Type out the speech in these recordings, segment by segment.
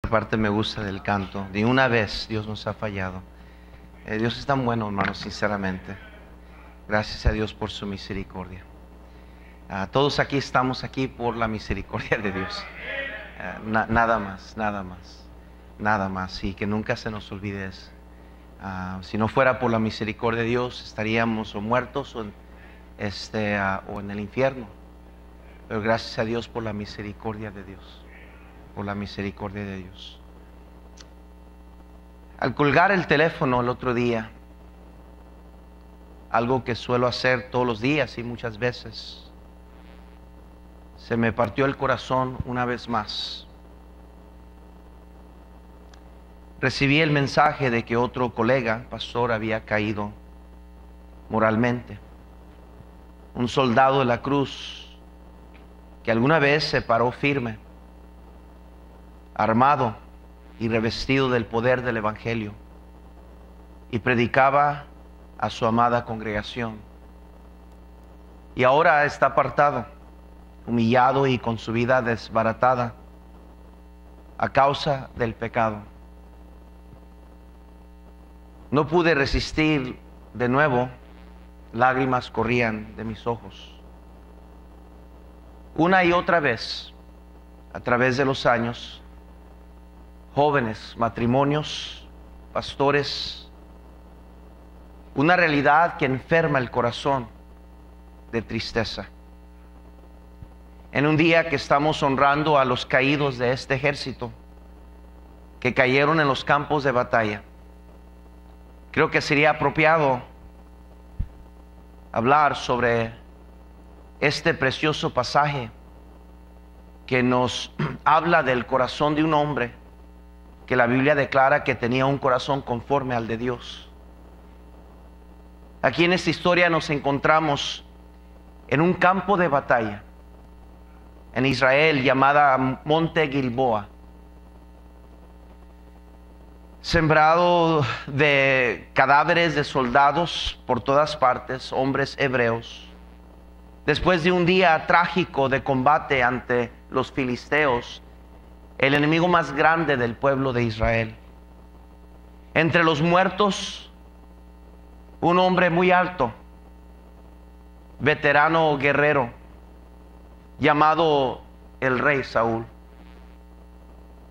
parte me gusta del canto. Ni una vez Dios nos ha fallado. Dios es tan bueno, hermanos, sinceramente. Gracias a Dios por su misericordia. Todos aquí estamos aquí por la misericordia de Dios. Nada más, nada más, nada más. Y que nunca se nos olvide eso. Si no fuera por la misericordia de Dios, estaríamos o muertos o en el infierno. Pero gracias a Dios por la misericordia de Dios. Por la misericordia de Dios. Al colgar el teléfono el otro día, algo que suelo hacer todos los días y muchas veces, se me partió el corazón una vez más. Recibí el mensaje de que otro colega, pastor, había caído moralmente. Un soldado de la cruz que alguna vez se paró firme, armado y revestido del poder del Evangelio, y predicaba a su amada congregación. Y ahora está apartado, humillado y con su vida desbaratada a causa del pecado. No pude resistir de nuevo, lágrimas corrían de mis ojos. Una y otra vez, a través de los años, jóvenes, matrimonios, pastores, una realidad que enferma el corazón de tristeza. En un día que estamos honrando a los caídos de este ejército, que cayeron en los campos de batalla, creo que sería apropiado hablar sobre este precioso pasaje que nos habla del corazón de un hombre que la Biblia declara que tenía un corazón conforme al de Dios. Aquí en esta historia nos encontramos en un campo de batalla en Israel llamada Monte Gilboa, sembrado de cadáveres de soldados por todas partes, hombres hebreos. Después de un día trágico de combate ante los filisteos, el enemigo más grande del pueblo de Israel. Entre los muertos, un hombre muy alto, veterano guerrero, llamado el rey Saúl,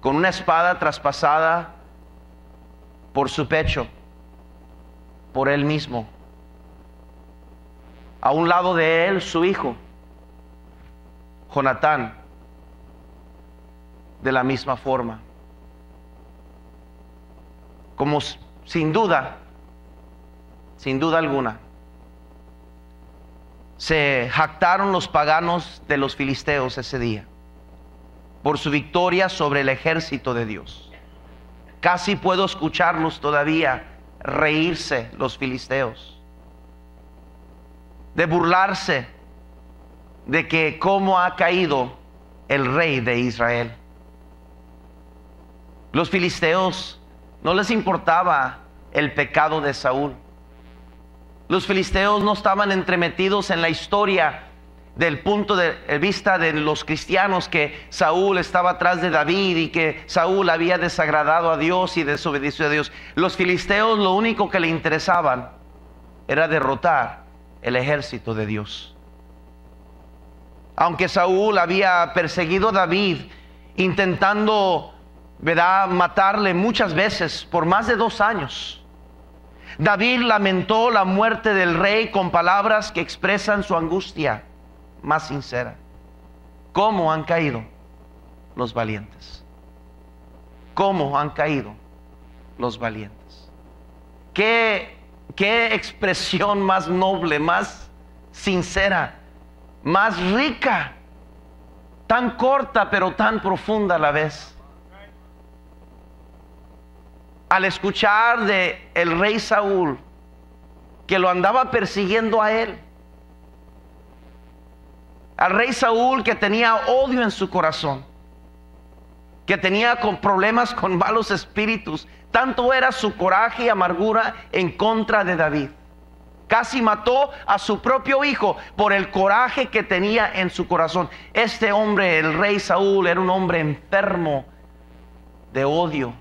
con una espada traspasada por su pecho, por él mismo. A un lado de él, su hijo, Jonatán, de la misma forma. Como sin duda alguna, se jactaron los paganos de los filisteos ese día por su victoria sobre el ejército de Dios. Casi puedo escucharlos todavía reírse, los filisteos, de burlarse de que cómo ha caído el rey de Israel. Los filisteos no les importaba el pecado de Saúl. Los filisteos no estaban entremetidos en la historia del punto de vista de los cristianos, que Saúl estaba atrás de David y que Saúl había desagradado a Dios y desobedeció a Dios. Los filisteos lo único que le interesaban era derrotar el ejército de Dios. Aunque Saúl había perseguido a David, intentando, matarle muchas veces por más de 2 años, David lamentó la muerte del rey con palabras que expresan su angustia más sincera. ¿Cómo han caído los valientes? ¿Cómo han caído los valientes? ¿Qué expresión más noble, más sincera, más rica, tan corta pero tan profunda a la vez? Al escuchar de el rey Saúl que lo andaba persiguiendo a él, al rey Saúl que tenía odio en su corazón, que tenía problemas con malos espíritus, tanto era su coraje y amargura en contra de David. Casi mató a su propio hijo por el coraje que tenía en su corazón. Este hombre, el rey Saúl, era un hombre enfermo de odio.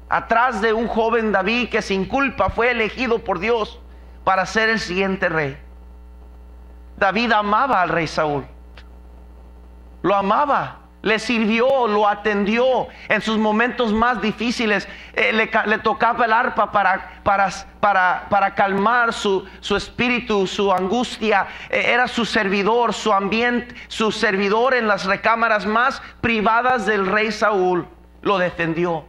Atrás de un joven David que sin culpa fue elegido por Dios para ser el siguiente rey. David amaba al rey Saúl. Lo amaba, le sirvió, lo atendió en sus momentos más difíciles. Le tocaba el arpa para calmar su espíritu, su angustia. Era su servidor, su ambiente, su servidor en las recámaras más privadas del rey Saúl. Lo defendió.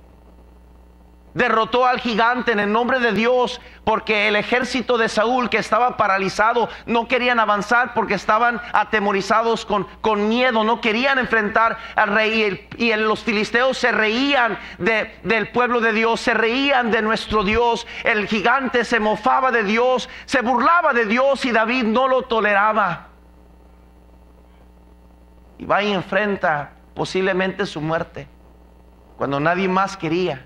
Derrotó al gigante en el nombre de Dios, porque el ejército de Saúl, que estaba paralizado, no querían avanzar porque estaban atemorizados con miedo, no querían enfrentar al rey. Y los filisteos se reían del pueblo de Dios, se reían de nuestro Dios. El gigante se mofaba de Dios, se burlaba de Dios, y David no lo toleraba. Y va y enfrenta posiblemente su muerte cuando nadie más quería.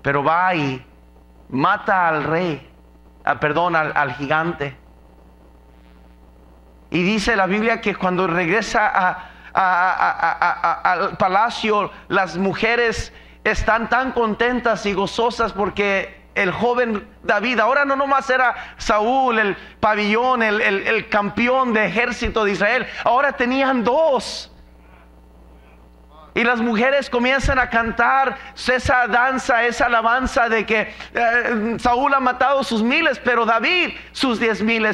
Pero va y mata al rey, al gigante. Y dice la Biblia que cuando regresa al palacio, las mujeres están tan contentas y gozosas porque el joven David, ahora no nomás era Saúl, el pabellón, el campeón de ejército de Israel, ahora tenían dos. Y las mujeres comienzan a cantar esa danza, esa alabanza de que Saúl ha matado sus miles, pero David sus 10,000.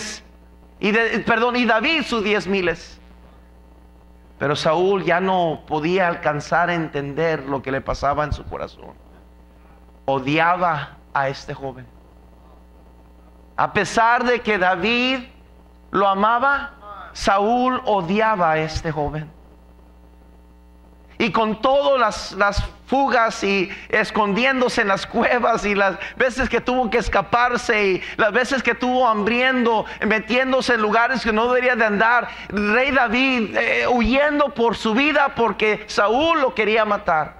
Y David sus 10,000. Pero Saúl ya no podía alcanzar a entender lo que le pasaba en su corazón. Odiaba a este joven. A pesar de que David lo amaba, Saúl odiaba a este joven. Y con todas las fugas y escondiéndose en las cuevas, y las veces que tuvo que escaparse, y las veces que estuvo hambriendo, metiéndose en lugares que no debería de andar, rey David huyendo por su vida porque Saúl lo quería matar.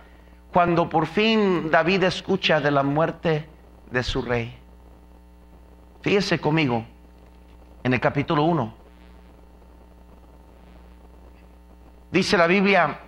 Cuando por fin David escucha de la muerte de su rey. Fíjese conmigo en el capítulo 1. Dice la Biblia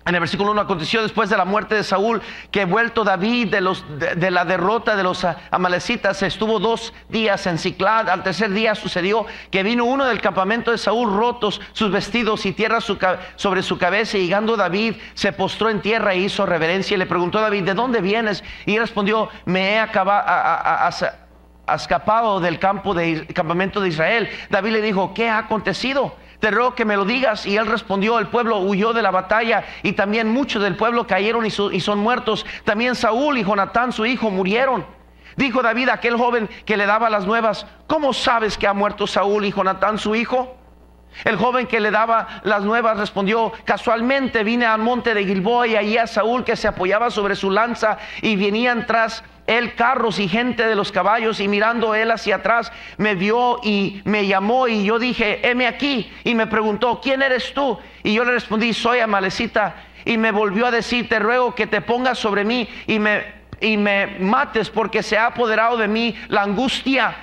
en el versículo 1: aconteció después de la muerte de Saúl que, vuelto David de la derrota de los amalecitas, estuvo 2 días en Siclag. Al tercer día sucedió que vino uno del campamento de Saúl, rotos sus vestidos y tierra sobre su cabeza, y llegando David se postró en tierra e hizo reverencia. Y le preguntó a David: ¿de dónde vienes? Y respondió: me he escapado del campamento de Israel. David le dijo: ¿qué ha acontecido? Te ruego que me lo digas. Y él respondió: el pueblo huyó de la batalla, y también muchos del pueblo cayeron y son muertos. También Saúl y Jonatán su hijo murieron. Dijo David a aquel joven que le daba las nuevas: ¿cómo sabes que ha muerto Saúl y Jonatán su hijo? El joven que le daba las nuevas respondió: casualmente vine al monte de Gilboa, y allí a Saúl que se apoyaba sobre su lanza, y venían tras él carros y gente de los caballos, y mirando él hacia atrás me vio y me llamó, y yo dije: heme aquí. Y me preguntó: ¿quién eres tú? Y yo le respondí: soy amalecita. Y me volvió a decir: te ruego que te pongas sobre mí y me mates, porque se ha apoderado de mí la angustia.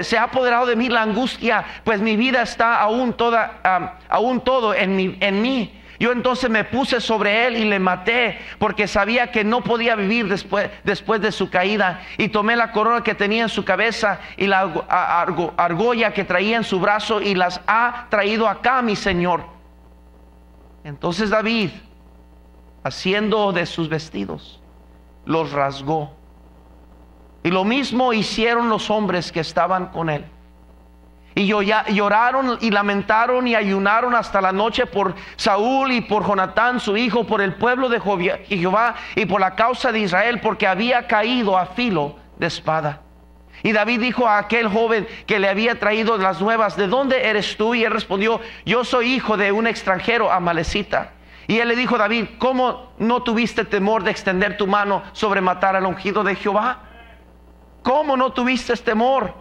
Se ha apoderado de mí la angustia, pues mi vida está aún todo en mí. Yo entonces me puse sobre él y le maté, porque sabía que no podía vivir después de su caída. Y tomé la corona que tenía en su cabeza y la argolla que traía en su brazo, y las ha traído acá, mi señor. Entonces David, haciendo de sus vestidos, los rasgó. Y lo mismo hicieron los hombres que estaban con él. Y lloraron y lamentaron y ayunaron hasta la noche por Saúl y por Jonatán su hijo, por el pueblo de Jehová y por la causa de Israel, porque había caído a filo de espada. Y David dijo a aquel joven que le había traído las nuevas: ¿de dónde eres tú? Y él respondió: yo soy hijo de un extranjero amalecita. Y él le dijo: David, ¿cómo no tuviste temor de extender tu mano sobre matar al ungido de Jehová? ¿Cómo no tuviste temor?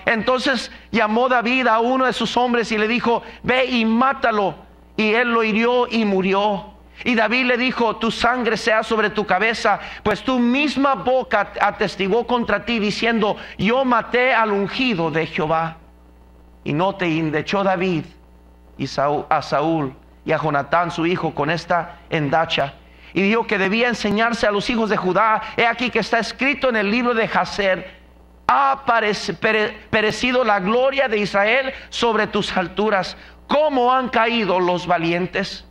Entonces llamó David a uno de sus hombres y le dijo: ve y mátalo. Y él lo hirió y murió. Y David le dijo: tu sangre sea sobre tu cabeza, pues tu misma boca atestiguó contra ti, diciendo: yo maté al ungido de Jehová. Y no te endechó David a Saúl y a Jonatán su hijo con esta endacha. y dijo que debía enseñarse a los hijos de Judá. He aquí que está escrito en el libro de Jaser: ha perecido la gloria de Israel sobre tus alturas. ¿Cómo han caído los valientes?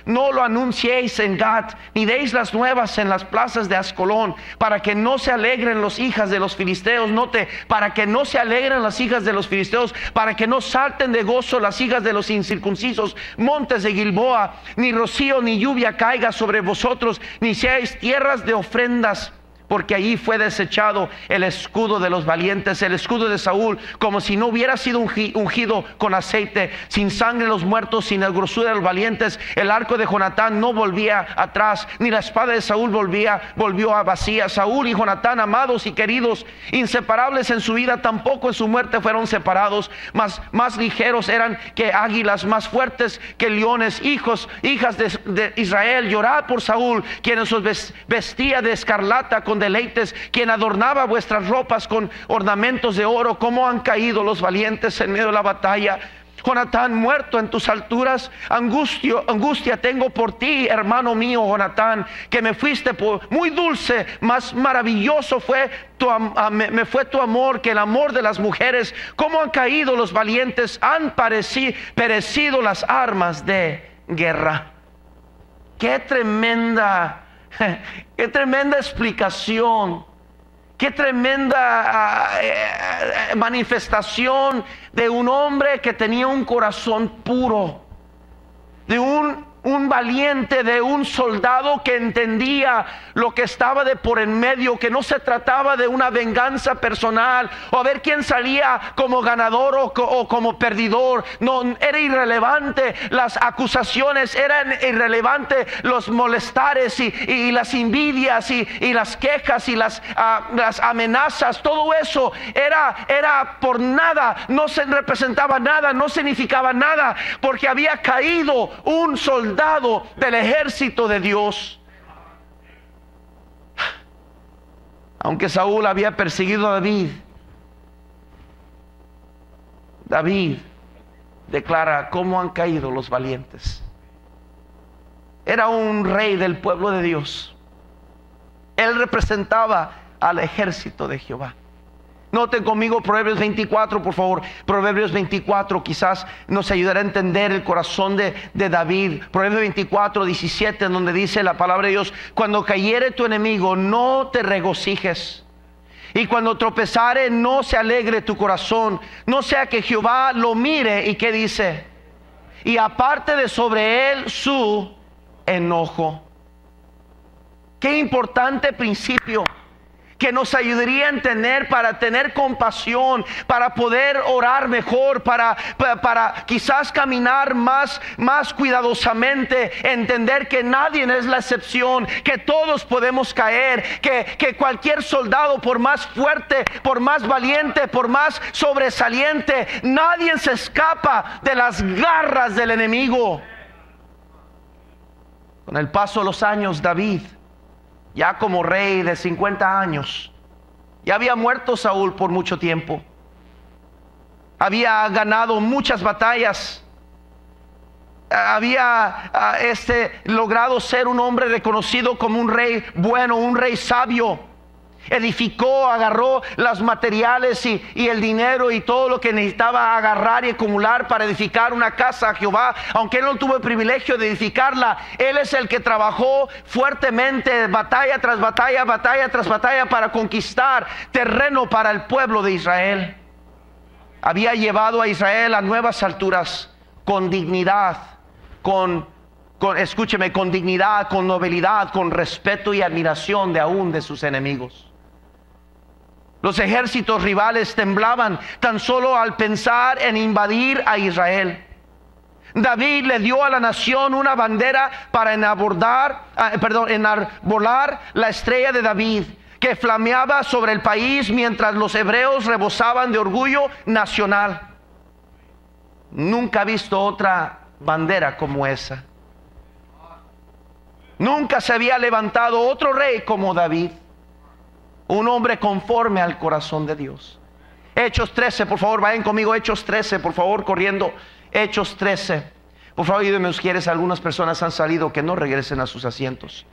No lo anunciéis en Gat, ni deis las nuevas en las plazas de Ascolón, para que no se alegren las hijas de los filisteos. Note, para que no se alegren las hijas de los filisteos, para que no salten de gozo las hijas de los incircuncisos. Montes de Gilboa, ni rocío ni lluvia caiga sobre vosotros, ni seáis tierras de ofrendas, porque allí fue desechado el escudo de los valientes, el escudo de Saúl, como si no hubiera sido ungido con aceite, sin sangre los muertos, sin el grosura de los valientes. El arco de Jonatán no volvía atrás, ni la espada de Saúl volvió a vacía. Saúl y Jonatán, amados y queridos, inseparables en su vida, tampoco en su muerte fueron separados. Más ligeros eran que águilas, más fuertes que leones. Hijas de Israel, llorad por Saúl, quien os vestía de escarlata con deleites, quien adornaba vuestras ropas con ornamentos de oro. Cómo han caído los valientes en medio de la batalla. Jonatán, muerto en tus alturas. Angustia tengo por ti, hermano mío Jonatán, que me fuiste muy dulce, más maravilloso me fue tu amor que el amor de las mujeres. Cómo han caído los valientes, han perecido las armas de guerra. Qué tremenda explicación, qué tremenda manifestación de un hombre que tenía un corazón puro, de un valiente, de un soldado que entendía lo que estaba de por en medio, que no se trataba de una venganza personal o a ver quién salía como ganador o como perdidor. No, era irrelevante las acusaciones, eran irrelevantes los molestares y las envidias y las quejas y las amenazas. Todo eso era por nada, no se representaba nada, no significaba nada, porque había caído un soldado del ejército de Dios. Aunque Saúl había perseguido a David declara: cómo han caído los valientes. Era un rey del pueblo de Dios. Él representaba al ejército de Jehová. Noten conmigo Proverbios 24, por favor. Proverbios 24 quizás nos ayudará a entender el corazón de David. Proverbios 24, 17, en donde dice la palabra de Dios: cuando cayere tu enemigo, no te regocijes, y cuando tropezare, no se alegre tu corazón, no sea que Jehová lo mire. ¿Y qué dice? Y aparte de sobre él su enojo. Qué importante principio que nos ayudaría a entender, para tener compasión, para poder orar mejor, para quizás caminar más cuidadosamente, entender que nadie es la excepción, que todos podemos caer, que cualquier soldado, por más fuerte, por más valiente, por más sobresaliente, nadie se escapa de las garras del enemigo. Con el paso de los años, David, ya como rey de 50 años, ya había muerto Saúl por mucho tiempo, había ganado muchas batallas, había logrado ser un hombre reconocido como un rey bueno, un rey sabio. Edificó, agarró los materiales y el dinero y todo lo que necesitaba agarrar y acumular para edificar una casa a Jehová. Aunque él no tuvo el privilegio de edificarla, él es el que trabajó fuertemente, batalla tras batalla, batalla tras batalla, para conquistar terreno para el pueblo de Israel. Había llevado a Israel a nuevas alturas, con dignidad, escúcheme, con dignidad, con nobilidad, con respeto y admiración de aún de sus enemigos. Los ejércitos rivales temblaban tan solo al pensar en invadir a Israel. David le dio a la nación una bandera para enarbolar la estrella de David, que flameaba sobre el país mientras los hebreos rebosaban de orgullo nacional. Nunca he visto otra bandera como esa. Nunca se había levantado otro rey como David, un hombre conforme al corazón de Dios. Hechos 13, por favor, vayan conmigo. Hechos 13, por favor, corriendo. Hechos 13. Por favor, ayúdenme, quieres. Algunas personas han salido, que no regresen a sus asientos.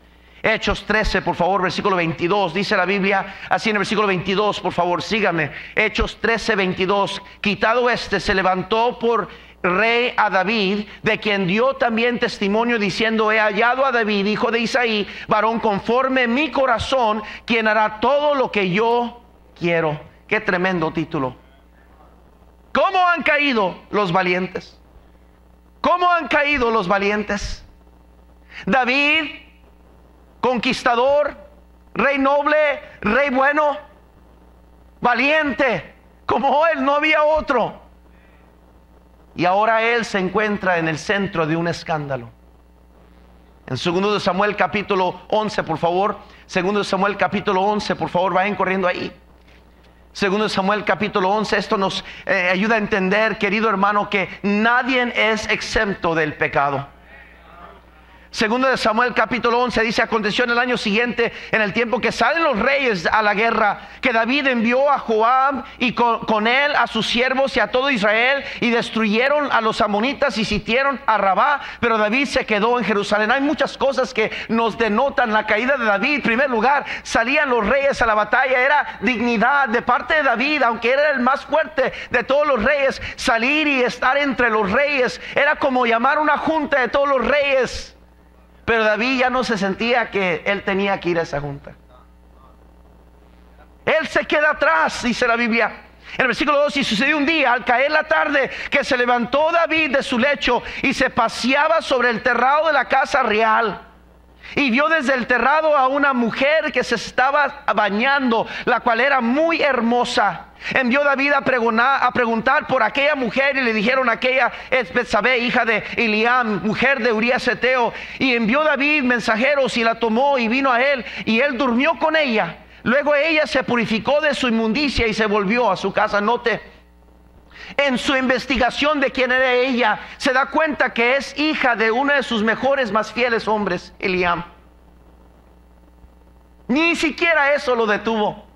Hechos 13, por favor, versículo 22. Dice la Biblia así en el versículo 22, por favor, síganme. Hechos 13, 22. Quitado se levantó por rey a David, de quien dio también testimonio diciendo: he hallado a David, hijo de Isaí, varón conforme mi corazón, quien hará todo lo que yo quiero. Qué tremendo título. ¿Cómo han caído los valientes? ¿Cómo han caído los valientes? David, conquistador, rey noble, rey bueno, valiente, como él no había otro. Y ahora él se encuentra en el centro de un escándalo. En 2 de Samuel capítulo 11, por favor. 2 de Samuel capítulo 11, por favor, vayan corriendo ahí. 2 de Samuel capítulo 11, esto nos ayuda a entender, querido hermano, que nadie es exento del pecado. 2 de Samuel capítulo 11 dice: aconteció en el año siguiente, en el tiempo que salen los reyes a la guerra, que David envió a Joab y con él a sus siervos y a todo Israel, y destruyeron a los amonitas y sitiaron a Rabá, pero David se quedó en Jerusalén. Hay muchas cosas que nos denotan la caída de David. En primer lugar, salían los reyes a la batalla, era dignidad de parte de David, aunque era el más fuerte de todos los reyes. Salir y estar entre los reyes era como llamar una junta de todos los reyes. Pero David ya no se sentía que él tenía que ir a esa junta. Él se queda atrás, dice la Biblia. En el versículo 2: y sucedió un día, al caer la tarde, que se levantó David de su lecho y se paseaba sobre el terrado de la casa real. Y vio desde el terrado a una mujer que se estaba bañando, la cual era muy hermosa. Envió David a preguntar por aquella mujer, y le dijeron: aquella es Betsabé, hija de Eliam, mujer de Urías Eteo. Y envió David mensajeros y la tomó y vino a él, y él durmió con ella. Luego ella se purificó de su inmundicia y se volvió a su casa. Note, en su investigación de quién era ella, se da cuenta que es hija de uno de sus mejores, más fieles hombres, Eliam. Ni siquiera eso lo detuvo.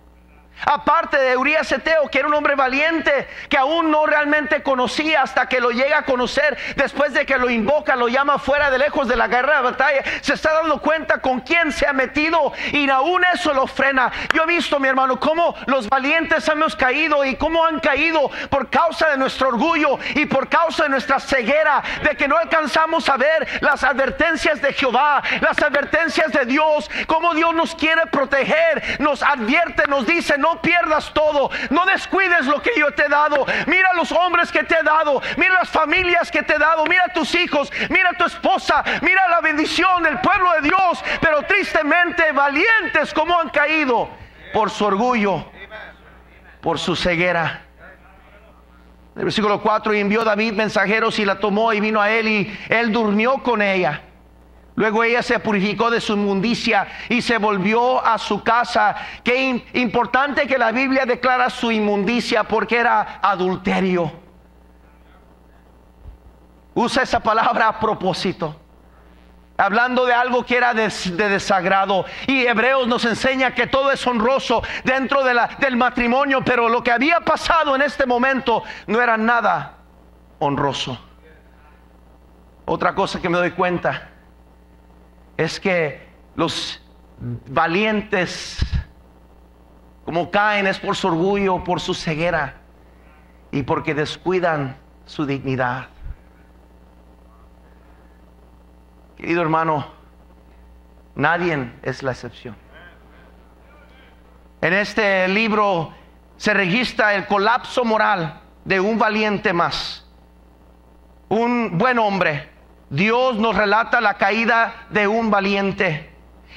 Aparte de Urías Eteo, que era un hombre valiente, que aún no realmente conocía, hasta que lo llega a conocer después de que lo invoca, lo llama fuera de lejos de la guerra de batalla, se está dando cuenta con quién se ha metido, y aún eso lo frena. Yo he visto, mi hermano, cómo los valientes hemos caído, y cómo han caído por causa de nuestro orgullo y por causa de nuestra ceguera, de que no alcanzamos a ver las advertencias de Jehová, las advertencias de Dios, cómo Dios nos quiere proteger, nos advierte, nos dice: no pierdas todo, no descuides lo que yo te he dado. Mira los hombres que te he dado, mira las familias que te he dado, mira tus hijos, mira tu esposa, mira la bendición del pueblo de Dios. Pero tristemente, valientes como han caído por su orgullo, por su ceguera. El versículo 4: y envió David mensajeros y la tomó y vino a él, y él durmió con ella. Luego ella se purificó de su inmundicia y se volvió a su casa. Qué importante que la Biblia declara su inmundicia, porque era adulterio. Usa esa palabra a propósito, hablando de algo que era de desagrado. Y Hebreos nos enseña que todo es honroso dentro del matrimonio, pero lo que había pasado en este momento no era nada honroso. Otra cosa que me doy cuenta es que los valientes, como caen, es por su orgullo, por su ceguera y porque descuidan su dignidad. Querido hermano, nadie es la excepción. En este libro se registra el colapso moral de un valiente más, un buen hombre. Dios nos relata la caída de un valiente,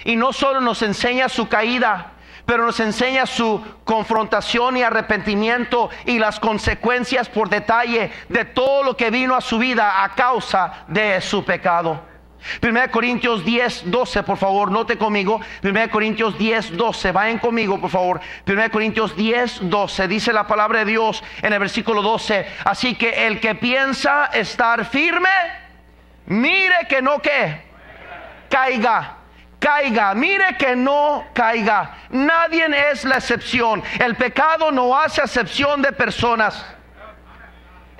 y no solo nos enseña su caída, pero nos enseña su confrontación y arrepentimiento y las consecuencias por detalle de todo lo que vino a su vida a causa de su pecado. 1 Corintios 10, 12, por favor, note conmigo. 1 Corintios 10, 12, vayan conmigo, por favor. 1 Corintios 10, 12, dice la palabra de Dios en el versículo 12: así que el que piensa estar firme, mire que no caiga, mire que no caiga. Nadie es la excepción. El pecado no hace acepción de personas.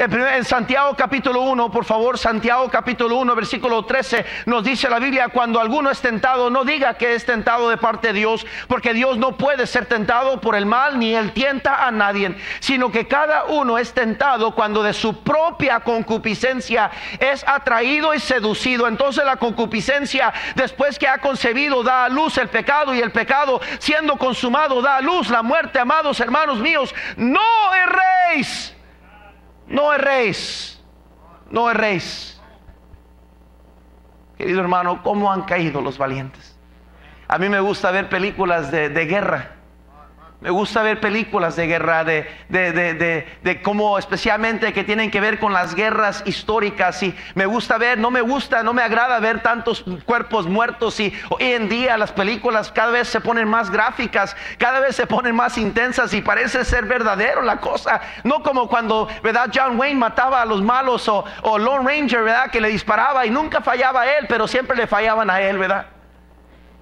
En Santiago capítulo 1, por favor, Santiago capítulo 1, versículo 13, nos dice la Biblia: cuando alguno es tentado, no diga que es tentado de parte de Dios, porque Dios no puede ser tentado por el mal, ni Él tienta a nadie, sino que cada uno es tentado cuando de su propia concupiscencia es atraído y seducido. Entonces la concupiscencia, después que ha concebido, da a luz el pecado, y el pecado, siendo consumado, da a luz la muerte. Amados hermanos míos, no erréis. No erréis, no erréis. Querido hermano, ¿cómo han caído los valientes? A mí me gusta ver películas de guerra. Me gusta ver películas de guerra, de cómo, especialmente que tienen que ver con las guerras históricas. Y me gusta ver, no me agrada ver tantos cuerpos muertos. Y hoy en día las películas cada vez se ponen más gráficas, cada vez se ponen más intensas, y parece ser verdadero la cosa. No como cuando, ¿verdad?, John Wayne mataba a los malos, o Lone Ranger, ¿verdad?, que le disparaba y nunca fallaba a él, pero siempre le fallaban a él, ¿verdad?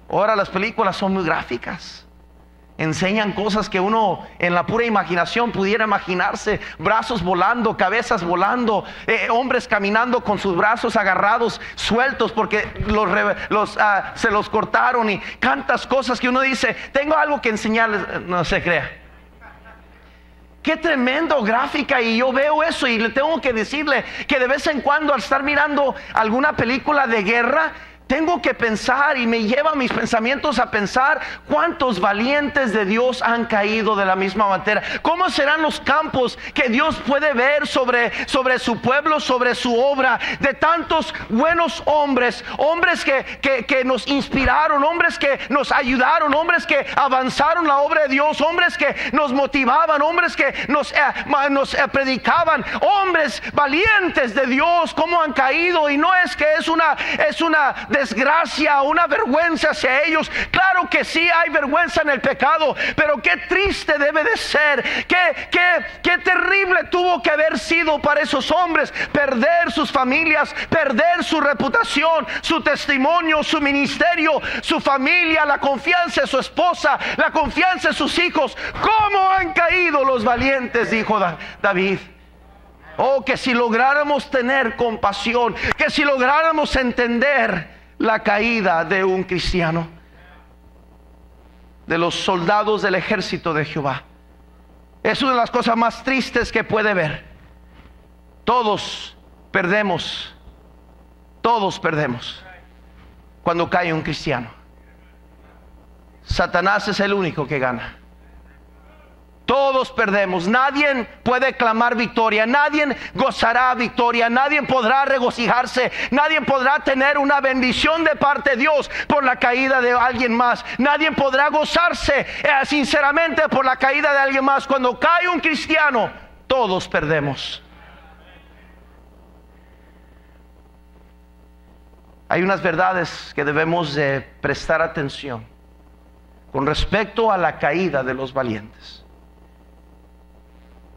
Ahora las películas son muy gráficas. Enseñan cosas que uno en la pura imaginación pudiera imaginarse: brazos volando, cabezas volando, hombres caminando con sus brazos agarrados, sueltos porque se los cortaron, y tantas cosas que uno dice: tengo algo que enseñarles. No se crea. Qué tremendo gráfica. Y yo veo eso y le tengo que decirle que de vez en cuando, al estar mirando alguna película de guerra, tengo que pensar, y me lleva mis pensamientos a pensar cuántos valientes de Dios han caído de la misma manera. ¿Cómo serán los campos que Dios puede ver sobre su pueblo, sobre su obra, de tantos buenos hombres, hombres que nos inspiraron, hombres que nos ayudaron, hombres que avanzaron la obra de Dios, hombres que nos motivaban, hombres que nos predicaban, hombres valientes de Dios? ¿Cómo han caído? Y no es que es una desgracia, una vergüenza hacia ellos. Claro que sí hay vergüenza en el pecado, pero qué triste debe de ser, qué terrible tuvo que haber sido para esos hombres perder sus familias, perder su reputación, su testimonio, su ministerio, su familia, la confianza de su esposa, la confianza de sus hijos. ¿Cómo han caído los valientes?, dijo David. Oh, que si lográramos tener compasión, que si lográramos entender la caída de un cristiano, de los soldados del ejército de Jehová. Es una de las cosas más tristes que puede ver. Todos perdemos cuando cae un cristiano. Satanás es el único que gana. Todos perdemos. Nadie puede clamar victoria, nadie gozará victoria, nadie podrá regocijarse, nadie podrá tener una bendición de parte de Dios por la caída de alguien más. Nadie podrá gozarse sinceramente por la caída de alguien más. Cuando cae un cristiano, todos perdemos. Hay unas verdades que debemos de prestar atención con respecto a la caída de los valientes.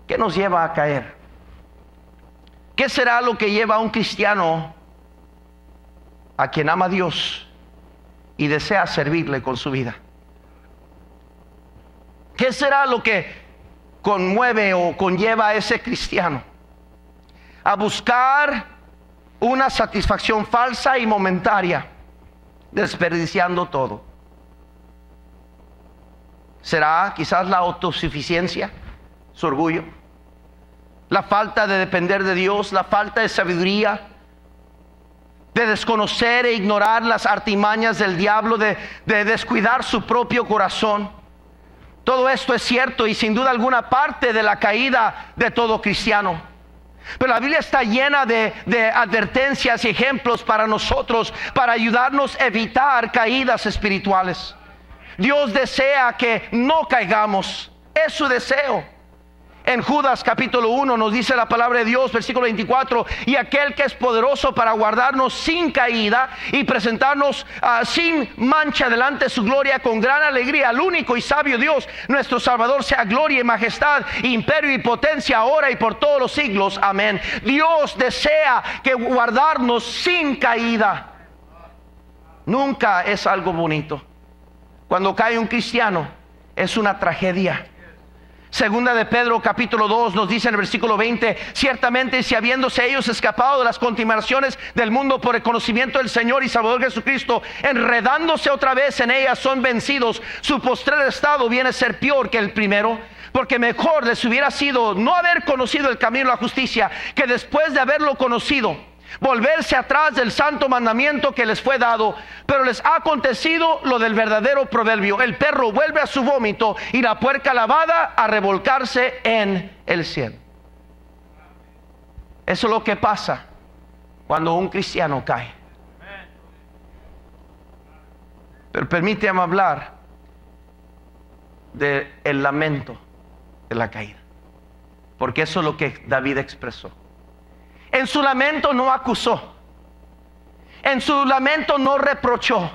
¿Qué nos lleva a caer? ¿Qué será lo que lleva a un cristiano, a quien ama a Dios y desea servirle con su vida? ¿Qué será lo que conmueve o conlleva a ese cristiano a buscar una satisfacción falsa y momentaria, desperdiciando todo? ¿Será quizás la autosuficiencia, su orgullo, la falta de depender de Dios, la falta de sabiduría, de desconocer e ignorar las artimañas del diablo, de descuidar su propio corazón? Todo esto es cierto y sin duda alguna parte de la caída de todo cristiano. Pero la Biblia está llena de advertencias y ejemplos para nosotros, para ayudarnos a evitar caídas espirituales. Dios desea que no caigamos, es su deseo. En Judas capítulo 1 nos dice la palabra de Dios, versículo 24: y aquel que es poderoso para guardarnos sin caída y presentarnos sin mancha delante de su gloria con gran alegría, al único y sabio Dios nuestro Salvador, sea gloria y majestad, imperio y potencia ahora y por todos los siglos. Amén. Dios desea que guardarnos sin caída. Nunca es algo bonito. Cuando cae un cristiano es una tragedia. Segunda de Pedro capítulo 2 nos dice en el versículo 20: ciertamente si habiéndose ellos escapado de las contaminaciones del mundo por el conocimiento del Señor y Salvador Jesucristo, enredándose otra vez en ellas, son vencidos, su postrer estado viene a ser peor que el primero. Porque mejor les hubiera sido no haber conocido el camino de la justicia, que después de haberlo conocido, volverse atrás del santo mandamiento que les fue dado. Pero les ha acontecido lo del verdadero proverbio: el perro vuelve a su vómito y la puerca lavada a revolcarse en el cielo. Eso es lo que pasa cuando un cristiano cae. Pero permíteme hablar del lamento de la caída, porque eso es lo que David expresó. En su lamento no acusó, en su lamento no reprochó,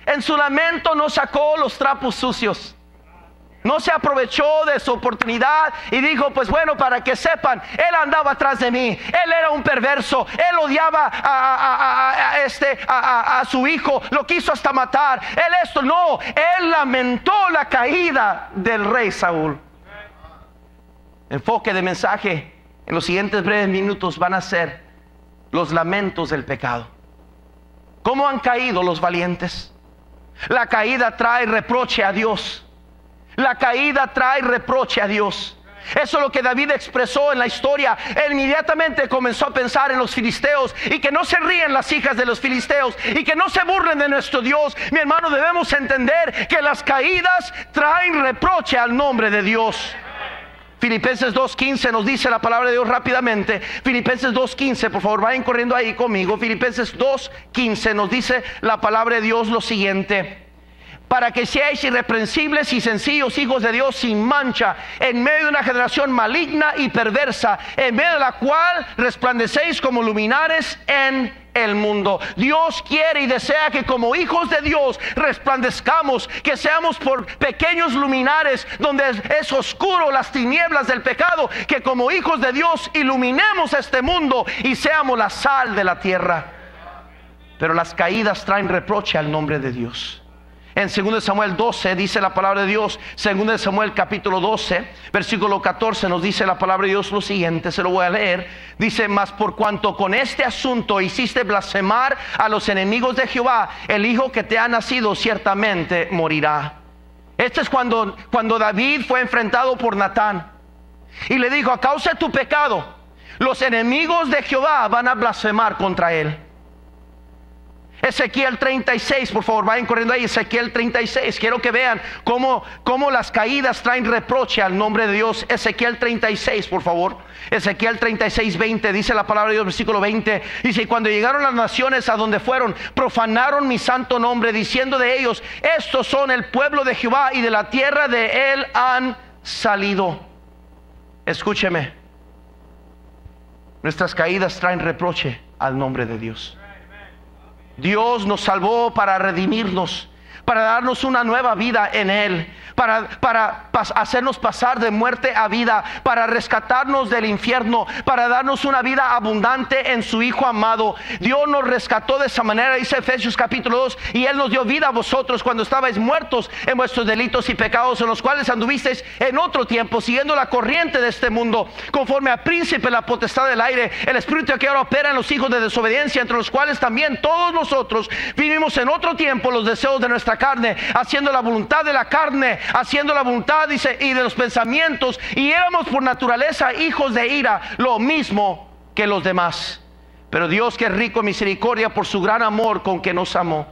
en su lamento no sacó los trapos sucios, no se aprovechó de su oportunidad y dijo: pues bueno, para que sepan, él andaba atrás de mí, él era un perverso, él odiaba a su hijo, lo quiso hasta matar, él esto. No, él lamentó la caída del rey Saúl. Enfoque de mensaje en los siguientes breves minutos van a ser los lamentos del pecado. ¿Cómo han caído los valientes? La caída trae reproche a Dios. La caída trae reproche a Dios. Eso es lo que David expresó en la historia. Él inmediatamente comenzó a pensar en los filisteos, y que no se ríen las hijas de los filisteos, y que no se burlen de nuestro Dios. Mi hermano, debemos entender que las caídas traen reproche al nombre de Dios. Filipenses 2:15 nos dice la palabra de Dios rápidamente. Filipenses 2:15, por favor, vayan corriendo ahí conmigo. Filipenses 2:15 nos dice la palabra de Dios lo siguiente: para que seáis irreprensibles y sencillos hijos de Dios, sin mancha, en medio de una generación maligna y perversa, en medio de la cual resplandecéis como luminares en el mundo. Dios quiere y desea que como hijos de Dios resplandezcamos, que seamos por pequeños luminares donde es oscuro, las tinieblas del pecado, que como hijos de Dios iluminemos este mundo y seamos la sal de la tierra. Pero las caídas traen reproche al nombre de Dios. En 2 Samuel 12 dice la palabra de Dios, 2 Samuel capítulo 12, versículo 14 nos dice la palabra de Dios lo siguiente, se lo voy a leer. Dice: mas por cuanto con este asunto hiciste blasfemar a los enemigos de Jehová, el hijo que te ha nacido ciertamente morirá. Este es cuando David fue enfrentado por Natán y le dijo: a causa de tu pecado, los enemigos de Jehová van a blasfemar contra él. Ezequiel 36, por favor, vayan corriendo ahí. Ezequiel 36, quiero que vean cómo las caídas traen reproche al nombre de Dios. Ezequiel 36, por favor. Ezequiel 36, 20, dice la palabra de Dios, versículo 20. Dice: y cuando llegaron las naciones a donde fueron, profanaron mi santo nombre, diciendo de ellos: estos son el pueblo de Jehová, y de la tierra de él han salido. Escúcheme, nuestras caídas traen reproche al nombre de Dios. Dios nos salvó para redimirnos, para darnos una nueva vida en Él, para hacernos pasar de muerte a vida, para rescatarnos del infierno, para darnos una vida abundante en su Hijo amado. Dios nos rescató de esa manera, dice Efesios capítulo 2, y Él nos dio vida a vosotros cuando estabais muertos en vuestros delitos y pecados, en los cuales anduvisteis en otro tiempo, siguiendo la corriente de este mundo, conforme al príncipe de la potestad del aire, el espíritu que ahora opera en los hijos de desobediencia, entre los cuales también todos nosotros vivimos en otro tiempo los deseos de nuestra carne, haciendo la voluntad de la carne, haciendo la voluntad, dice, y de los pensamientos, y éramos por naturaleza hijos de ira, lo mismo que los demás. Pero Dios, que es rico en misericordia, por su gran amor con que nos amó,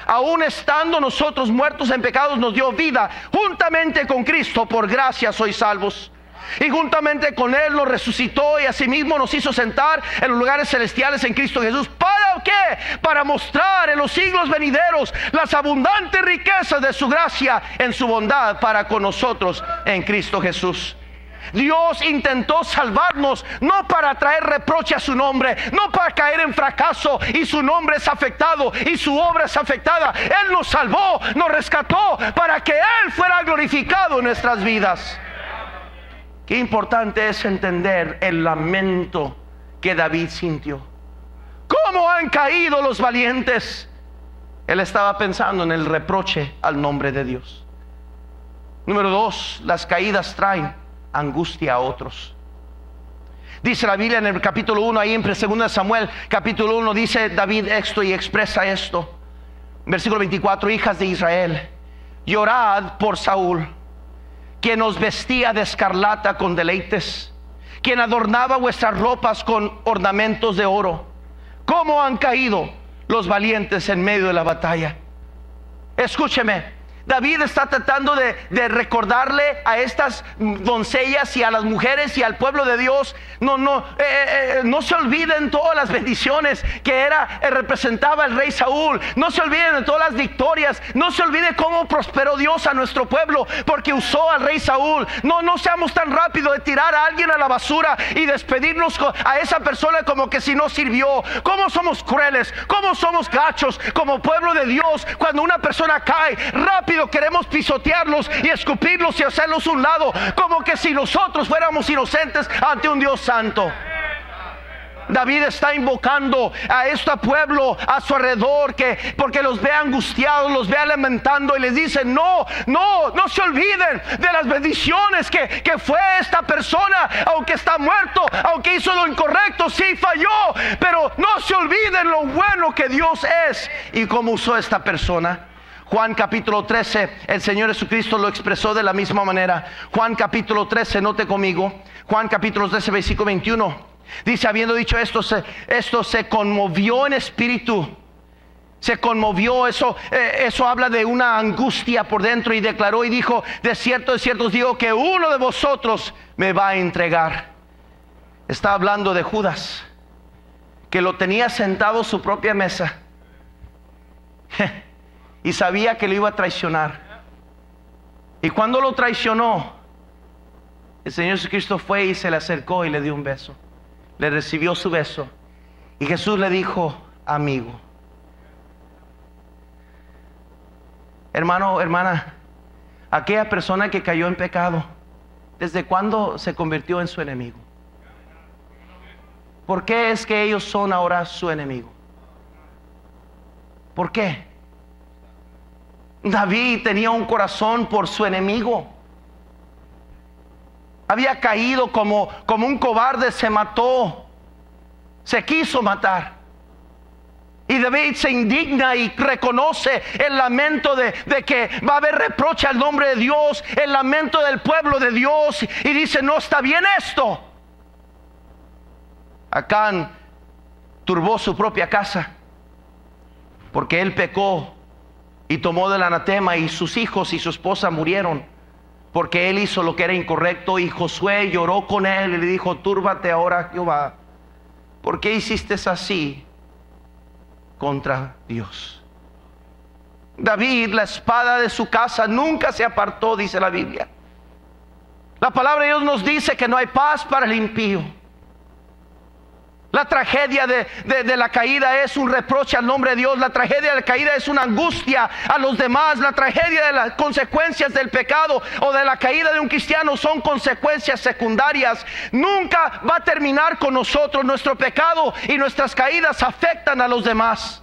aun estando nosotros muertos en pecados, nos dio vida juntamente con Cristo. Por gracia sois salvos, y juntamente con Él nos resucitó, y asimismo nos hizo sentar en los lugares celestiales en Cristo Jesús. ¿Para qué? Para mostrar en los siglos venideros las abundantes riquezas de su gracia en su bondad para con nosotros en Cristo Jesús. Dios intentó salvarnos no para traer reproche a su nombre, no para caer en fracaso y su nombre es afectado y su obra es afectada. Él nos salvó, nos rescató para que Él fuera glorificado en nuestras vidas. Qué importante es entender el lamento que David sintió. ¿Cómo han caído los valientes? Él estaba pensando en el reproche al nombre de Dios. Número 2, las caídas traen angustia a otros. Dice la Biblia en el capítulo 1, ahí en 2 Samuel, capítulo 1, dice David esto y expresa esto. Versículo 24, hijas de Israel, llorad por Saúl, quien os vestía de escarlata con deleites, quien adornaba vuestras ropas con ornamentos de oro. ¿Cómo han caído los valientes en medio de la batalla? Escúcheme, David está tratando de recordarle a estas doncellas y a las mujeres y al pueblo de Dios, no se olviden todas las bendiciones que representaba el rey Saúl. No se olviden de todas las victorias. No se olvide cómo prosperó Dios a nuestro pueblo porque usó al rey Saúl. No seamos tan rápidos de tirar a alguien a la basura y despedirnos a esa persona como que si no sirvió. Cómo somos crueles, cómo somos gachos como pueblo de Dios. Cuando una persona cae, rápido queremos pisotearlos y escupirlos y hacerlos a un lado, como que si nosotros fuéramos inocentes ante un Dios santo. David está invocando a este pueblo a su alrededor, porque los ve angustiados, los ve lamentando, y les dice: no se olviden de las bendiciones que fue esta persona, aunque está muerto, aunque hizo lo incorrecto, sí falló, pero no se olviden lo bueno que Dios es y cómo usó esta persona. Juan capítulo 13, el Señor Jesucristo lo expresó de la misma manera. Juan capítulo 13, note conmigo, Juan capítulo 13, versículo 21. Dice: habiendo dicho esto se conmovió en espíritu. Se conmovió, eso habla de una angustia por dentro, y declaró y dijo: de cierto os digo que uno de vosotros me va a entregar. Está hablando de Judas, que lo tenía sentado a su propia mesa y sabía que lo iba a traicionar. Y cuando lo traicionó, el Señor Jesucristo fue y se le acercó y le dio un beso. Le recibió su beso. Y Jesús le dijo: amigo. Hermano, hermana, aquella persona que cayó en pecado, ¿desde cuándo se convirtió en su enemigo? ¿Por qué es que ellos son ahora su enemigo? ¿Por qué? David tenía un corazón por su enemigo. Había caído como un cobarde, se mató, se quiso matar. Y David se indigna y reconoce el lamento de que va a haber reproche al nombre de Dios, el lamento del pueblo de Dios, y dice: no está bien esto. Acán turbó su propia casa porque él pecó y tomó del anatema, y sus hijos y su esposa murieron porque él hizo lo que era incorrecto. Y Josué lloró con él y le dijo: túrbate ahora, Jehová, ¿por qué hiciste así contra Dios? David, la espada de su casa nunca se apartó, dice la Biblia. La palabra de Dios nos dice que no hay paz para el impío. La tragedia de la caída es un reproche al nombre de Dios. La tragedia de la caída es una angustia a los demás. La tragedia de las consecuencias del pecado o de la caída de un cristiano son consecuencias secundarias. Nunca va a terminar con nosotros. Nuestro pecado y nuestras caídas afectan a los demás.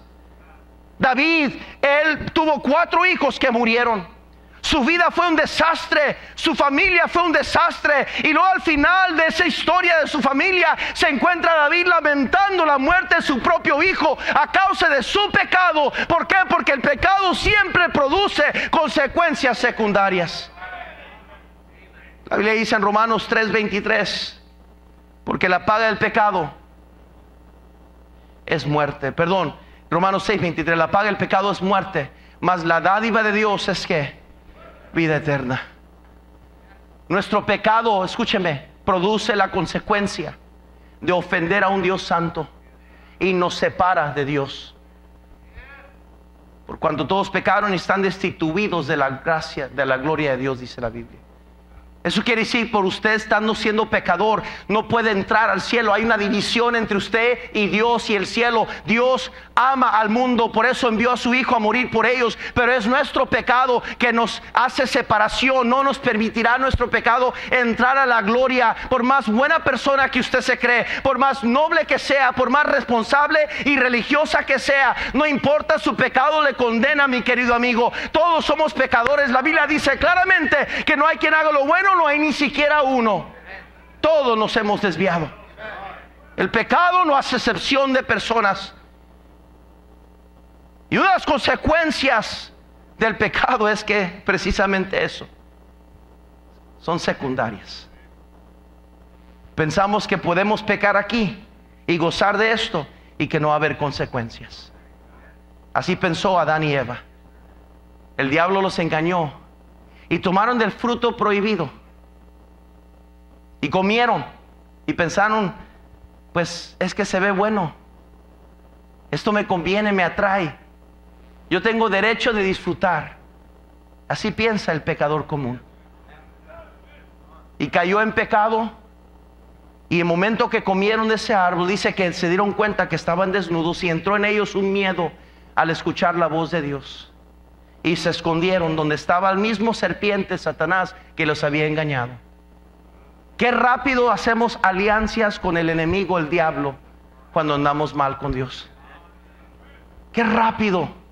David, él tuvo 4 hijos que murieron. Su vida fue un desastre, su familia fue un desastre, y luego al final de esa historia de su familia se encuentra David lamentando la muerte de su propio hijo a causa de su pecado. ¿Por qué? Porque el pecado siempre produce consecuencias secundarias. La Biblia dice en Romanos 3:23, porque la paga del pecado es muerte. Perdón, Romanos 6:23, la paga del pecado es muerte, mas la dádiva de Dios es que vida eterna. Nuestro pecado, escúcheme, produce la consecuencia de ofender a un Dios santo y nos separa de Dios. Por cuanto todos pecaron y están destituidos de la gracia, de la gloria de Dios, dice la Biblia. Eso quiere decir, por usted estando siendo pecador, no puede entrar al cielo. Hay una división entre usted y Dios y el cielo. Dios ama al mundo, por eso envió a su Hijo a morir por ellos. Pero es nuestro pecado que nos hace separación. No nos permitirá nuestro pecado entrar a la gloria. Por más buena persona que usted se cree, por más noble que sea, por más responsable y religiosa que sea, no importa, su pecado le condena, mi querido amigo. Todos somos pecadores. La Biblia dice claramente que no hay quien haga lo bueno, no hay ni siquiera uno. Todos nos hemos desviado. El pecado no hace excepción de personas. Y una de las consecuencias del pecado es que precisamente eso, son secundarias. Pensamos que podemos pecar aquí y gozar de esto y que no va a haber consecuencias. Así pensó Adán y Eva. El diablo los engañó y tomaron del fruto prohibido y comieron y pensaron, pues es que se ve bueno, esto me conviene, me atrae, yo tengo derecho de disfrutar. Así piensa el pecador común. Y cayó en pecado. Y el momento que comieron de ese árbol, dice que se dieron cuenta que estaban desnudos y entró en ellos un miedo al escuchar la voz de Dios. Y se escondieron donde estaba el mismo serpiente, Satanás, que los había engañado. Qué rápido hacemos alianzas con el enemigo, el diablo, cuando andamos mal con Dios. Qué rápido.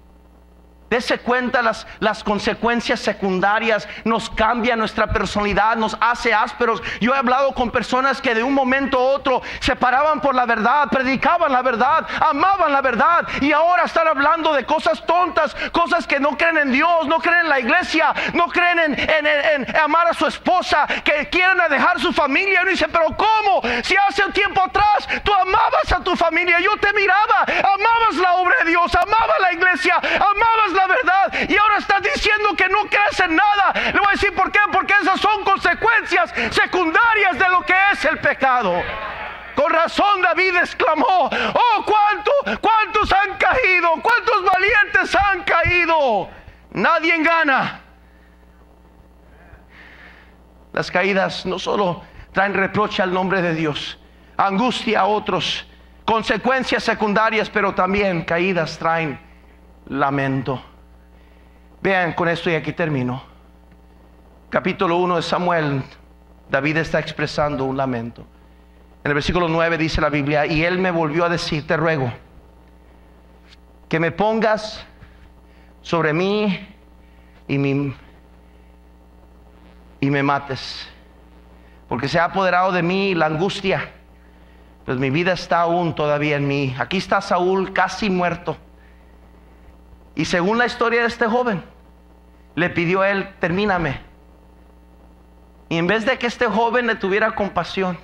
Dese cuenta las consecuencias secundarias. Nos cambia nuestra personalidad, nos hace ásperos. Yo he hablado con personas que de un momento a otro se paraban por la verdad, predicaban la verdad, amaban la verdad, y ahora están hablando de cosas tontas, cosas que no creen en Dios, no creen en la iglesia, no creen en amar a su esposa, que quieren dejar su familia. Y uno dice, pero ¿cómo? Si hace un tiempo atrás tú amabas a tu familia, yo te miraba, amabas la obra de Dios, amabas la iglesia, amabas la verdad, y ahora estás diciendo que no crees en nada. Le voy a decir por qué. Porque esas son consecuencias secundarias de lo que es el pecado. Con razón David exclamó, oh, cuántos han caído, cuántos valientes han caído. Nadie gana. Las caídas no solo traen reproche al nombre de Dios, angustia a otros, consecuencias secundarias, pero también caídas traen lamento. Vean, con esto y aquí termino. Capítulo 1 de Samuel, David está expresando un lamento. En el versículo 9 dice la Biblia, y él me volvió a decir, te ruego que me pongas sobre mí y me mates, porque se ha apoderado de mí la angustia, pues mi vida está aún todavía en mí. Aquí está Saúl casi muerto. Y según la historia de este joven, le pidió a él, termíname. Y en vez de que este joven le tuviera compasión,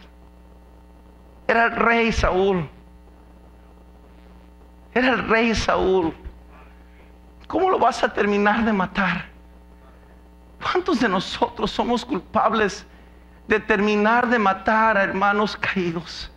era el rey Saúl. Era el rey Saúl. ¿Cómo lo vas a terminar de matar? ¿Cuántos de nosotros somos culpables de terminar de matar a hermanos caídos?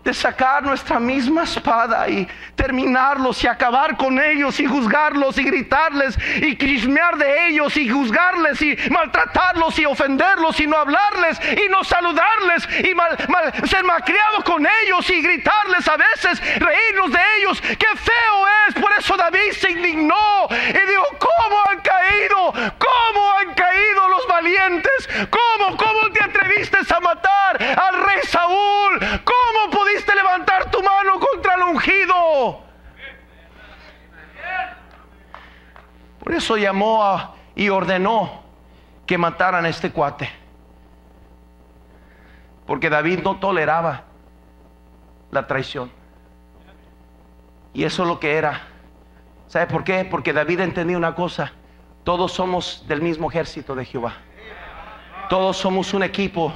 De sacar nuestra misma espada y terminarlos y acabar con ellos y juzgarlos y gritarles y chismear de ellos y juzgarles y maltratarlos y ofenderlos y no hablarles y no saludarles y ser malcriado con ellos y gritarles a veces, reírnos de ellos. ¡Qué feo es! Por eso David se indignó y dijo, ¿cómo han caído? ¿Cómo han caído los valientes? ¿Cómo te atreviste a matar al rey Saúl? ¿Cómo pudiste levantar tu mano contra el ungido? Por eso llamó y ordenó que mataran a este cuate, porque David no toleraba la traición. Y eso es lo que era. ¿Sabe por qué? Porque David entendía una cosa: todos somos del mismo ejército de Jehová. Todos somos un equipo,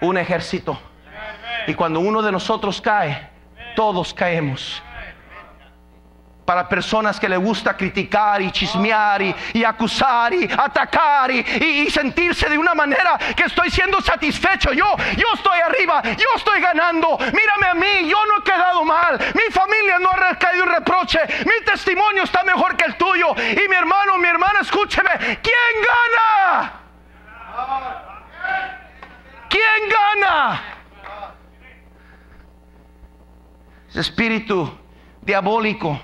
un ejército. Y cuando uno de nosotros cae, todos caemos. Para personas que les gusta criticar y chismear y acusar y atacar y sentirse de una manera que estoy siendo satisfecho, yo estoy arriba, yo estoy ganando, mírame a mí, yo no he quedado mal, mi familia no ha caído en reproche, mi testimonio está mejor que el tuyo. Y mi hermano, mi hermana, escúcheme, ¿quién gana? bien gana. Ese espíritu diabólico,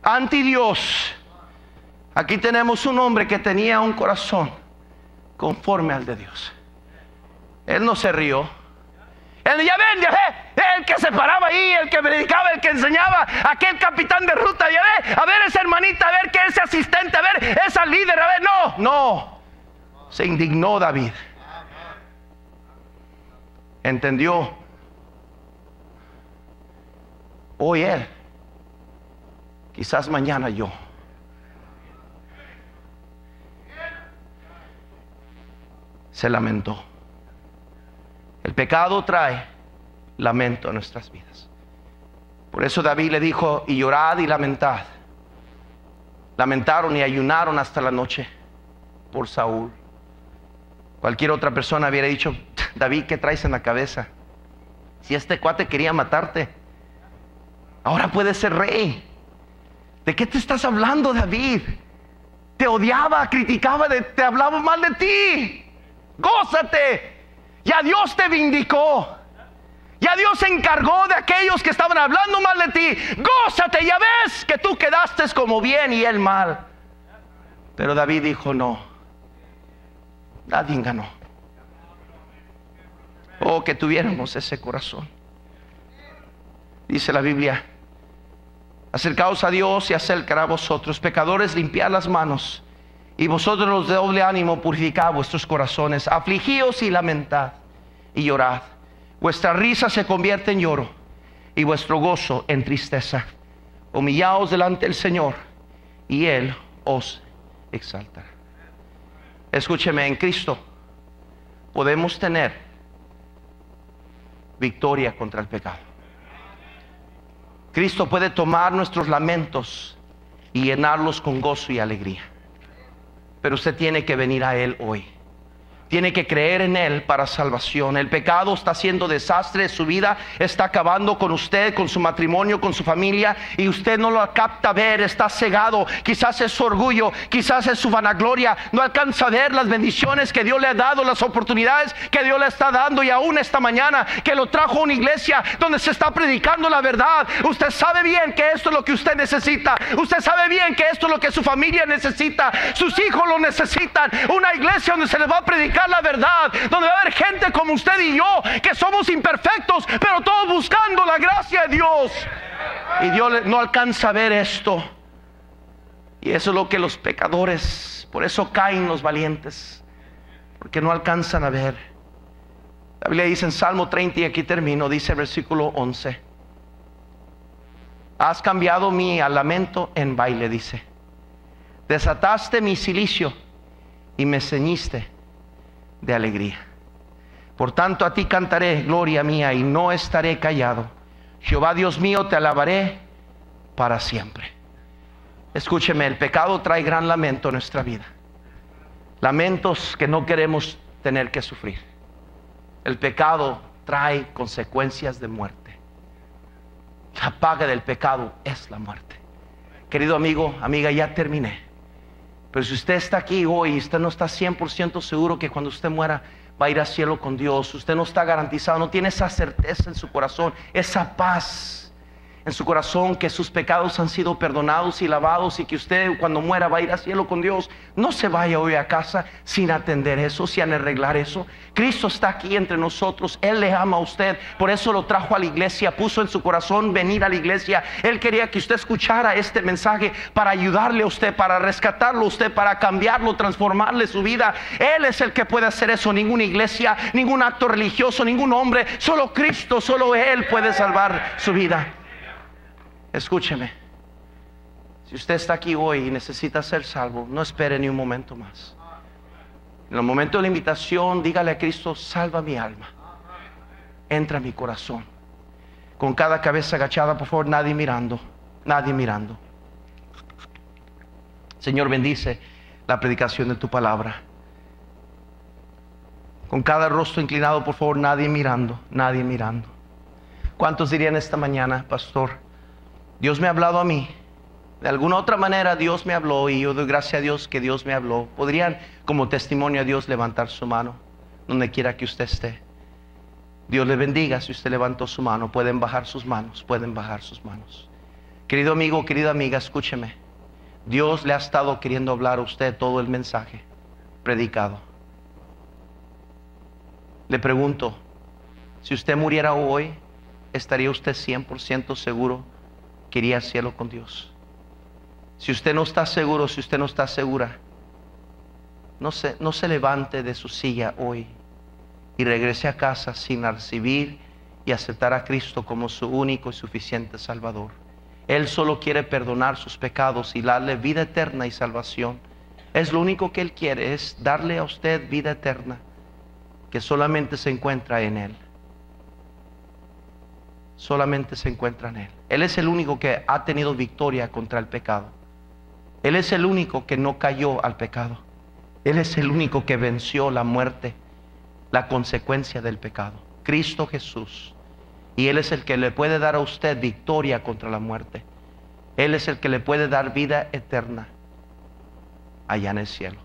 anti Dios. Aquí tenemos un hombre que tenía un corazón conforme al de Dios. Él no se rió. Él, ya ven, el que se paraba ahí, el que predicaba, el que enseñaba, aquel capitán de ruta, ya ve, a ver esa hermanita, a ver que ese asistente, a ver esa líder, a ver, no. Se indignó David. Entendió. Hoy él, quizás mañana yo. Se lamentó. El pecado trae lamento a nuestras vidas. Por eso David le dijo: y llorad y lamentad. Lamentaron y ayunaron hasta la noche por Saúl. Cualquier otra persona hubiera dicho: David, ¿qué traes en la cabeza? Si este cuate quería matarte, ahora puedes ser rey. ¿De qué te estás hablando, David? Te odiaba, criticaba, te hablaba mal de ti. Gózate. Ya Dios te vindicó. Ya Dios se encargó de aquellos que estaban hablando mal de ti. Gózate, ya ves que tú quedaste como bien y él mal. Pero David dijo: no, nadie ganó. Oh, que tuviéramos ese corazón. Dice la Biblia: acercaos a Dios y acercará a vosotros, pecadores, limpiad las manos, y vosotros los de doble ánimo, purificad vuestros corazones. Afligíos y lamentad y llorad. Vuestra risa se convierte en lloro y vuestro gozo en tristeza. Humillaos delante del Señor y Él os exaltará. Escúcheme, en Cristo podemos tener victoria contra el pecado. Cristo puede tomar nuestros lamentos y llenarlos con gozo y alegría. Pero usted tiene que venir a Él hoy. Tiene que creer en Él para salvación. El pecado está haciendo desastre de su vida, está acabando con usted, con su matrimonio, con su familia, y usted no lo capta ver, está cegado. Quizás es su orgullo, quizás es su vanagloria, no alcanza a ver las bendiciones que Dios le ha dado, las oportunidades que Dios le está dando. Y aún esta mañana que lo trajo a una iglesia donde se está predicando la verdad, usted sabe bien que esto es lo que usted necesita. Usted sabe bien que esto es lo que su familia necesita, sus hijos lo necesitan. Una iglesia donde se les va a predicar la verdad, donde va a haber gente como usted y yo, que somos imperfectos, pero todos buscando la gracia de Dios. Y Dios no alcanza a ver esto. Y eso es lo que los pecadores, por eso caen los valientes, porque no alcanzan a ver. La Biblia dice en Salmo 30, y aquí termino, dice el versículo 11: has cambiado mi lamento en baile, dice. Desataste mi cilicio y me ceñiste de alegría. Por tanto a ti cantaré, gloria mía, y no estaré callado. Jehová Dios mío, te alabaré para siempre. Escúcheme, el pecado trae gran lamento en nuestra vida. Lamentos que no queremos tener que sufrir. El pecado trae consecuencias de muerte. La paga del pecado es la muerte. Querido amigo, amiga, ya terminé. Pero si usted está aquí hoy y usted no está 100% seguro que cuando usted muera va a ir al cielo con Dios, usted no está garantizado, no tiene esa certeza en su corazón, esa paz en su corazón, que sus pecados han sido perdonados y lavados, y que usted cuando muera va a ir al cielo con Dios, no se vaya hoy a casa sin atender eso, sin arreglar eso. Cristo está aquí entre nosotros, Él le ama a usted, por eso lo trajo a la iglesia, puso en su corazón venir a la iglesia. Él quería que usted escuchara este mensaje para ayudarle a usted, para rescatarlo a usted, para cambiarlo, transformarle su vida. Él es el que puede hacer eso, ninguna iglesia, ningún acto religioso, ningún hombre, solo Cristo, solo Él puede salvar su vida. Escúcheme, si usted está aquí hoy y necesita ser salvo, no espere ni un momento más. En el momento de la invitación, dígale a Cristo: salva mi alma, entra a mi corazón. Con cada cabeza agachada, por favor, nadie mirando, nadie mirando. Señor, bendice la predicación de tu palabra. Con cada rostro inclinado, por favor, nadie mirando, nadie mirando. ¿Cuántos dirían esta mañana: pastor, Dios me ha hablado a mí? De alguna otra manera Dios me habló y yo doy gracias a Dios que Dios me habló. ¿Podrían como testimonio a Dios levantar su mano? donde quiera que usted esté. Dios le bendiga. Si usted levantó su mano, pueden bajar sus manos, pueden bajar sus manos. Querido amigo, querida amiga, escúcheme. Dios le ha estado queriendo hablar a usted todo el mensaje predicado. Le pregunto, si usted muriera hoy, ¿estaría usted 100% seguro que iría al cielo con Dios? Si usted no está seguro, si usted no está segura, no se levante de su silla hoy y regrese a casa sin recibir y aceptar a Cristo como su único y suficiente Salvador. Él solo quiere perdonar sus pecados y darle vida eterna y salvación. Es lo único que Él quiere, es darle a usted vida eterna, que solamente se encuentra en Él. Solamente se encuentra en Él. Él es el único que ha tenido victoria contra el pecado. Él es el único que no cayó al pecado. Él es el único que venció la muerte, la consecuencia del pecado. Cristo Jesús. Y Él es el que le puede dar a usted victoria contra la muerte. Él es el que le puede dar vida eterna allá en el cielo.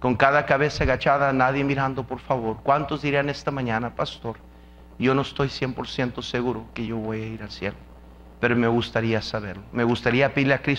Con cada cabeza agachada, nadie mirando, por favor. ¿Cuántos dirían esta mañana, pastor, yo no estoy 100% seguro que yo voy a ir al cielo, pero me gustaría saberlo? Me gustaría pedirle a Cristo